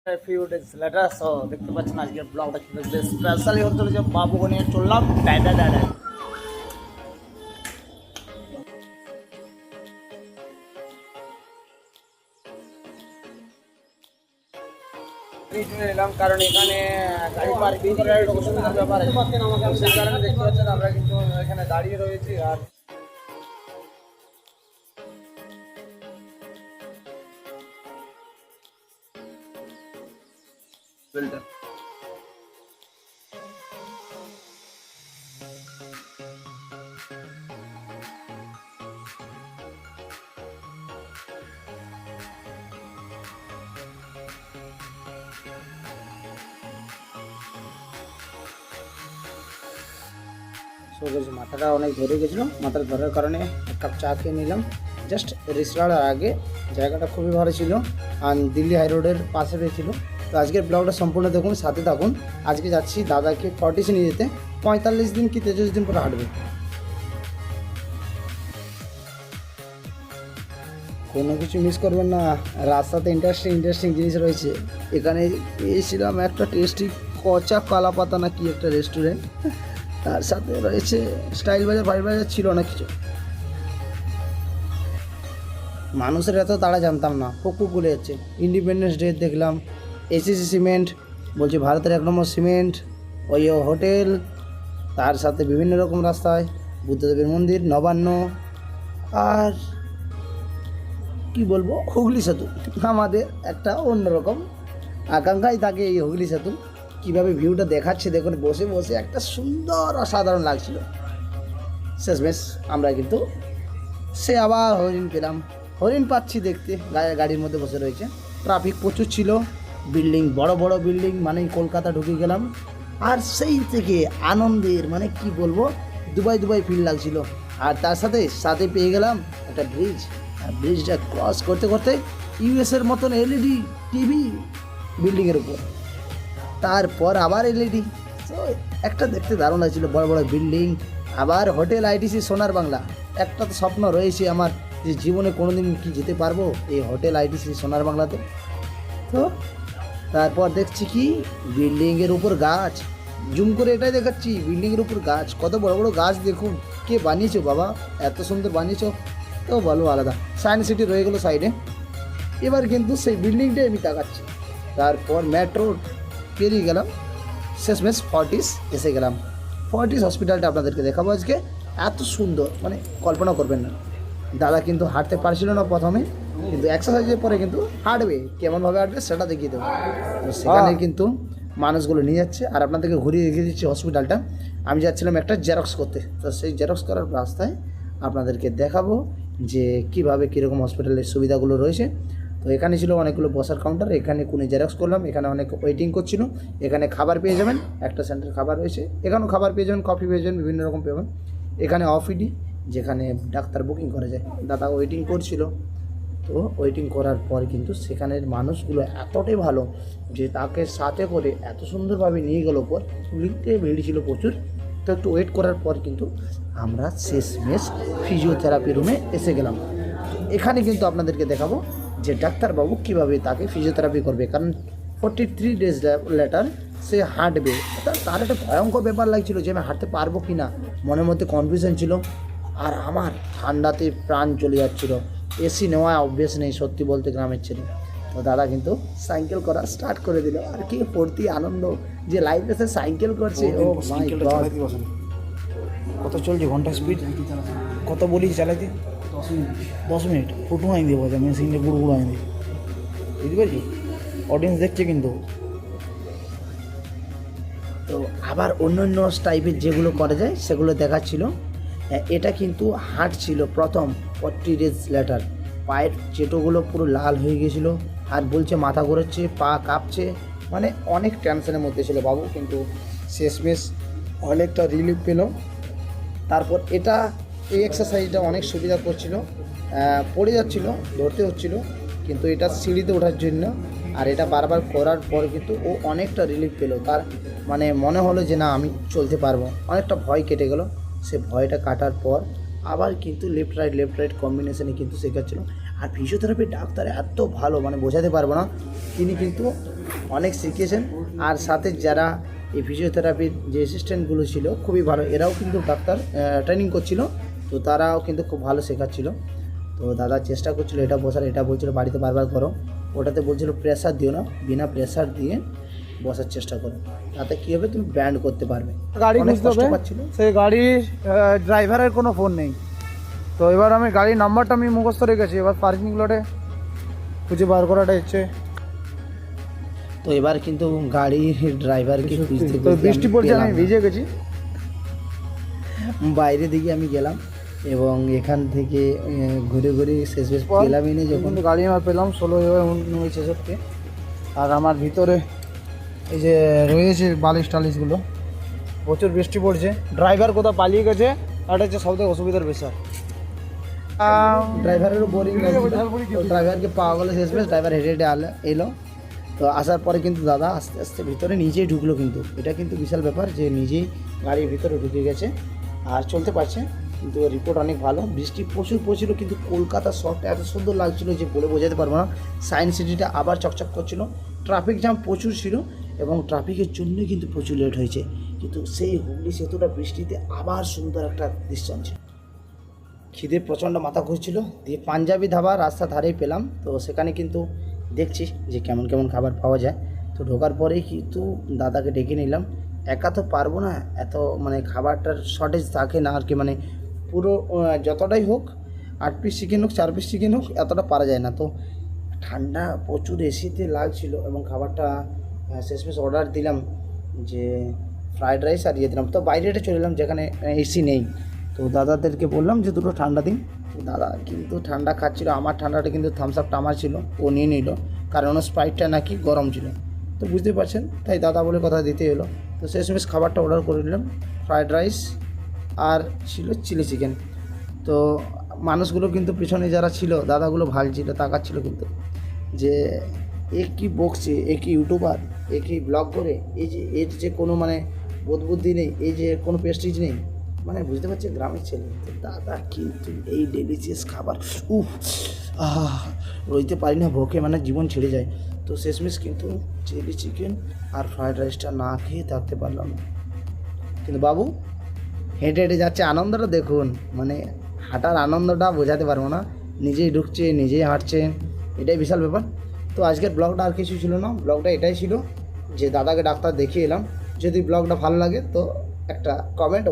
Few days letter so দেখতে পাচ্ছেন আজকের ব্লগটা কিন্তু স্পেশালি হতে যে বাবুকে নিয়ে চললাম ডাইডা ডাইডা নিলাম কারণ এখানে গাড়ি পার্কিং করার একটু অসুবিধার ব্যাপার আছে সেই কারণে দেখতে পাচ্ছেন আমরা কিন্তু এখানে দাঁড়িয়ে রয়েছি আর মাথাটা অনেক ধরে গেছিলো, মাথাটা ধরার কারণে এক কাপ চা খেয়ে নিলাম জাস্ট রিসরার আগে। জায়গাটা খুবই ভালো ছিল আর দিল্লি হাই রোডের পাশে রয়েছিল। তো আজকের ব্লগটা সম্পূর্ণ দেখুন, সাথে থাকুন। আজকে যাচ্ছি দাদাকে 40 নিয়ে যেতে, 45 দিন কি 43 দিন পরে হাঁটবে। কোনো কিছু মিস করবেন না, রাস্তাতে ইন্টারেস্টিং জিনিস রয়েছে। এখানে পেয়েছিলাম একটা টেস্টি কচা কালা পাতা না কি একটা রেস্টুরেন্ট, তার সাথে রয়েছে স্টাইল বাজার, ফাইভ বাজার, ছিল অনেক কিছু। মানুষের এত তাড়া জানতাম না, পুকু খুলে যাচ্ছে। ইন্ডিপেন্ডেন্স ডে দেখলাম, এসিসি সিমেন্ট বলছে ভারতের 1 নম্বর সিমেন্ট, ওই হোটেল, তার সাথে বিভিন্ন রকম রাস্তায় বুদ্ধদেবের মন্দির, নবান্ন, আর কি বলবো হুগলি সেতু। আমাদের একটা অন্যরকম আকাঙ্ক্ষাই থাকে এই হুগলি সেতু। কীভাবে ভিউটা দেখাচ্ছে দেখুন, বসে বসে একটা সুন্দর অসাধারণ লাগছিল। শেষমেশ আমরা কিন্তু সে আবার হরিণ পেলাম, হরিণ পাচ্ছি দেখতে, গাড়ির মধ্যে বসে রয়েছে। ট্রাফিক প্রচুর ছিল, বিল্ডিং বড় বড় বিল্ডিং, মানে কলকাতা ঢুকে গেলাম। আর সেই থেকে আনন্দের মানে কি বলবো, দুবাই ফিল লাগছিল। আর তার সাথে সাথে পেয়ে গেলাম একটা ব্রিজ, আর ব্রিজটা ক্রস করতে করতে ইউএসের মতন এলইডি টিভি বিল্ডিংয়ের উপর, তারপর আবার এলইডি। তো একটা দেখতে দারুণ লাগছিল, বড় বড় বিল্ডিং, আবার হোটেল আইটিসি সোনার বাংলা। একটা তো স্বপ্ন রয়েছে আমার যে জীবনে কোনোদিন কি যেতে পারবো এই হোটেল আইটিসি সোনার বাংলাতে। তো তারপর দেখছি কি বিল্ডিংয়ের উপর গাছ, জুম করে এটাই দেখাচ্ছি, বিল্ডিংয়ের উপর গাছ, কত বড় বড় গাছ দেখুন। কে বানিয়েছো বাবা, এত সুন্দর বানিয়েছো, তো বলো আলাদা। সায়েন্স সিটি রয়ে গেলো সাইডে, এবার কিন্তু সেই বিল্ডিংটাই আমি তাকাচ্ছি। তারপর মেট্রো পেরিয়ে গেলাম, শেষমেশ ফর্টিস এসে গেলাম। ফর্টিস হসপিটালটা আপনাদেরকে দেখাবো আজকে, এত সুন্দর মানে কল্পনা করবেন না। দাদা কিন্তু হাঁটতে পারছিল না প্রথমে, কিন্তু এক্সারসাইজের পরে কিন্তু হাঁটবে, কেমনভাবে হাঁটবে সেটা দেখিয়ে দেবো। তো সেখানে কিন্তু মানুষগুলো নিয়ে যাচ্ছে, আর আপনাদেরকে ঘুরিয়ে দেখিয়ে দিচ্ছি হসপিটালটা। আমি যাচ্ছিলাম একটা জেরক্স করতে, তো সেই জেরক্স করার রাস্তায় আপনাদেরকে দেখাবো যে কীভাবে কীরকম হসপিটালের সুবিধাগুলো রয়েছে। তো এখানে ছিল অনেকগুলো বসার কাউন্টার, এখানে কোনো জেরক্স করলাম, এখানে অনেক ওয়েটিং করছিল। এখানে খাবার পেয়ে যাবেন, একটা সেন্টার খাবার রয়েছে, এখানেও খাবার পেয়ে যাবেন, কফি পেয়ে যাবেন, বিভিন্ন রকম পেবেন। এখানে অফিডি, যেখানে ডাক্তার বুকিং করা যায়। দাদা ওয়েটিং করছিল, তো ওয়েটিং করার পর কিন্তু সেখানের মানুষগুলো এতটাই ভালো যে তাকে সাথে করে এত সুন্দরভাবে নিয়ে গেল ওপর। লিফটে ভিড় ছিল প্রচুর, তো একটু ওয়েট করার পর কিন্তু আমরা শেষমেশ ফিজিওথেরাপি রুমে এসে গেলাম। এখানে কিন্তু আপনাদেরকে দেখাবো যে ডাক্তারবাবু কীভাবে তাকে ফিজিওথেরাপি করবে, কারণ 43 ডেজ লেটার সে হাঁটবে। তার একটা ভয়ঙ্কর ব্যাপার লাগছিল যে আমি হাঁটতে পারবো কি না, মনের মধ্যে কনফিউশন ছিল। আর আমার ঠান্ডাতে প্রাণ চলে যাচ্ছিল, এসি নেওয়া অভ্যেস নেই সত্যি বলতে গ্রামের ছেলে। তো দাদা কিন্তু সাইকেল করা স্টার্ট করে দিল, আর কি ফুর্তি আনন্দ যে লাইফে সে সাইকেল করছে। ও মাই গড, কত চলছে ঘন্টা স্পিড, কত বলি চালাইতে? 10 মিনিট ফুটু আইন দিয়ে বলছে, মেশিনটা গুড় গুঁড়ো আইন দিয়ে, বুঝতে পারছি। অডিয়েন্স দেখছে কিন্তু। তো আবার অন্য টাইপের যেগুলো করা যায় সেগুলো দেখাচ্ছিল। এটা কিন্তু হাঁটছিল প্রথম 40 ডেজ লেটার, পায়ের চেটোগুলো পুরো লাল হয়ে গেছিলো, আর বলছে মাথা ঘোরাচ্ছে, পা কাঁপছে, মানে অনেক টেনশনের মধ্যে ছিল বাবু। কিন্তু শেষমেশ অনেকটা রিলিফ পেল। তারপর এই এক্সারসাইজটা অনেক সুবিধা করছিল, পড়ে যাচ্ছিল, ধরতে হচ্ছিল, কিন্তু এটা সিঁড়িতে ওঠার জন্য। আর এটা বারবার করার পর কিন্তু ও অনেকটা রিলিফ পেল, তার মানে মনে হলো যে না আমি চলতে পারবো, অনেকটা ভয় কেটে গেল। সে ভয়টা কাটার পর আবার কিন্তু লেফট রাইট কম্বিনেশনে কিন্তু শেখাচ্ছিল। আর ফিজিওথেরাপির ডাক্তার এত ভালো মানে বোঝাতে পারবো না। তিনি কিন্তু অনেক শিখিয়েছেন, আর সাথে যারা এই ফিজিওথেরাপির যে অ্যাসিস্ট্যান্টগুলো ছিল খুবই ভালো, এরাও কিন্তু ডাক্তার ট্রেনিং করছিল, তো তারাও কিন্তু খুব ভালো শেখাচ্ছিল। তো দাদা চেষ্টা করছিল এটা বসার, এটা বলছিল বাড়িতে বারবার করো, ওটাতে বলছিল প্রেসার দিও না, বিনা প্রেসার দিয়ে বসার চেষ্টা করো, তাতে কী হবে তুমি ব্যান্ড করতে পারবে। গাড়ি অনেক খুঁজতে কষ্ট হবে, পাচ্ছিল। সেই গাড়ির ড্রাইভারের কোনো ফোন নেই। তো এবার আমি গাড়ির নাম্বারটা আমি মুখস্থ রেখেছি, এবার পার্কিং লটে খুঁজে বার করাটা ইচ্ছে। তো এবার কিন্তু গাড়ির ড্রাইভারকে খুঁজতে তো খুঁজতে বৃষ্টি আমি পড়ছে, পেলাম আমি না। ভিজে গেছি। বাইরে দিকে আমি গেলাম এবং এখান থেকে ঘুরে ঘুরে শেষ পেলামই না যখন কিন্তু গাড়ি আমার পেলাম 16,1966। আর আমার ভিতরে এই যে রয়েছে বালিশ টালিশগুলো, প্রচুর বৃষ্টি পড়ছে। ড্রাইভার কোথাও পালিয়ে গেছে, আর হচ্ছে সবথেকে অসুবিধার বিষয়। ড্রাইভারেরও বোরিং লাগছিল, ড্রাইভারকে পাওয়া গেলো শেষমেশ, ড্রাইভার হেঁটে হেঁটে এলো। তো আসার পরে কিন্তু দাদা আস্তে আস্তে ভিতরে নিজেই ঢুকলো, কিন্তু এটা কিন্তু বিশাল ব্যাপার যে নিজেই গাড়ির ভিতরে ঢুকে গেছে আর চলতে পারছে। কিন্তু রিপোর্ট অনেক ভালো, বৃষ্টি প্রচুর পড়ছিল, কিন্তু কলকাতার শহরটা এত সুন্দর লাগছিল যে বলে বোঝাতে পারবো না। সায়েন্স সিটিটা আবার চকচক করছিল, ট্রাফিক জ্যাম প্রচুর ছিল এবং ট্রাফিকের জন্যই কিন্তু প্রচুর লেট হয়েছে, কিন্তু সেই হুগলি সেতুটা বৃষ্টিতে আবার সুন্দর একটা দৃশ্য ছিল। খিদে প্রচণ্ড মাথা ঘুরছিল, দিয়ে পাঞ্জাবি ধাবা রাস্তা ধারেই পেলাম। তো সেখানে কিন্তু দেখছি যে কেমন কেমন খাবার পাওয়া যায়। তো ঢোকার পরেই কিন্তু দাদাকে ডেকে নিলাম, একা তো পারবো না, এত মানে খাবারটার শর্টেজ থাকে না আর কি, মানে পুরো যতটাই হোক 8 পিস চিকেন হোক 4 পিস চিকেন হোক এতটা পারা যায় না। তো ঠান্ডা প্রচুর এসিতে লাগছিল এবং খাবারটা শেষমেশ অর্ডার দিলাম যে ফ্রায়েড রাইস আর ইয়ে দিলাম। তো বাইরেটা চলে এলাম যেখানে এসি নেই। তো দাদাদেরকে বললাম যে দুটো ঠান্ডা দিন। তো দাদা কিন্তু ঠান্ডা খাচ্ছিল, আমার ঠান্ডাটা কিন্তু থামস আপটা আমার ছিল, ও নিয়ে নিল, কারণ স্প্রাইটটা নাকি গরম ছিল। তো বুঝতে পারছেন, তাই দাদা বলে কথা দিতে এলো। তো শেষমেশ খাবারটা অর্ডার করে নিলাম, ফ্রায়েড রাইস আর ছিল চিলি চিকেন। তো মানুষগুলো কিন্তু পিছনে যারা ছিল দাদাগুলো ভালছিল, তাকাচ্ছিল কিন্তু যে এ কি বকছে, এ কি ইউটিউবার, এ কি ব্লগ করে, এই যে এর যে কোনো মানে বোধবুদ্ধি নেই, এই যে কোনো প্রেস্টিজ নেই, মানে বুঝতে পারছি গ্রামের ছেলে। তো দাদা কিন্তু এই ডেলিশিয়াস খাবার রইতে পারি না ভোকে, মানে জীবন ছেড়ে যায়। তো শেষমেশ কিন্তু চিলি চিকেন আর ফ্রায়েড রাইসটা না খেয়ে থাকতে পারলাম না। কিন্তু বাবু হেঁটে হেঁটে যাচ্ছে, আনন্দটা দেখুন, মানে হাঁটার আনন্দটা বোঝাতে পারবো না, নিজেই ঢুকছে নিজেই হাঁটছে, এটাই বিশাল ব্যাপার। তো আজকের ব্লগটা আর কিছু ছিল না, ব্লগটা এটাই ছিল যে দাদাকে ডাক্তার দেখিয়ে এলাম। যদি ব্লগটা ভালো লাগে তো একটা কমেন্ট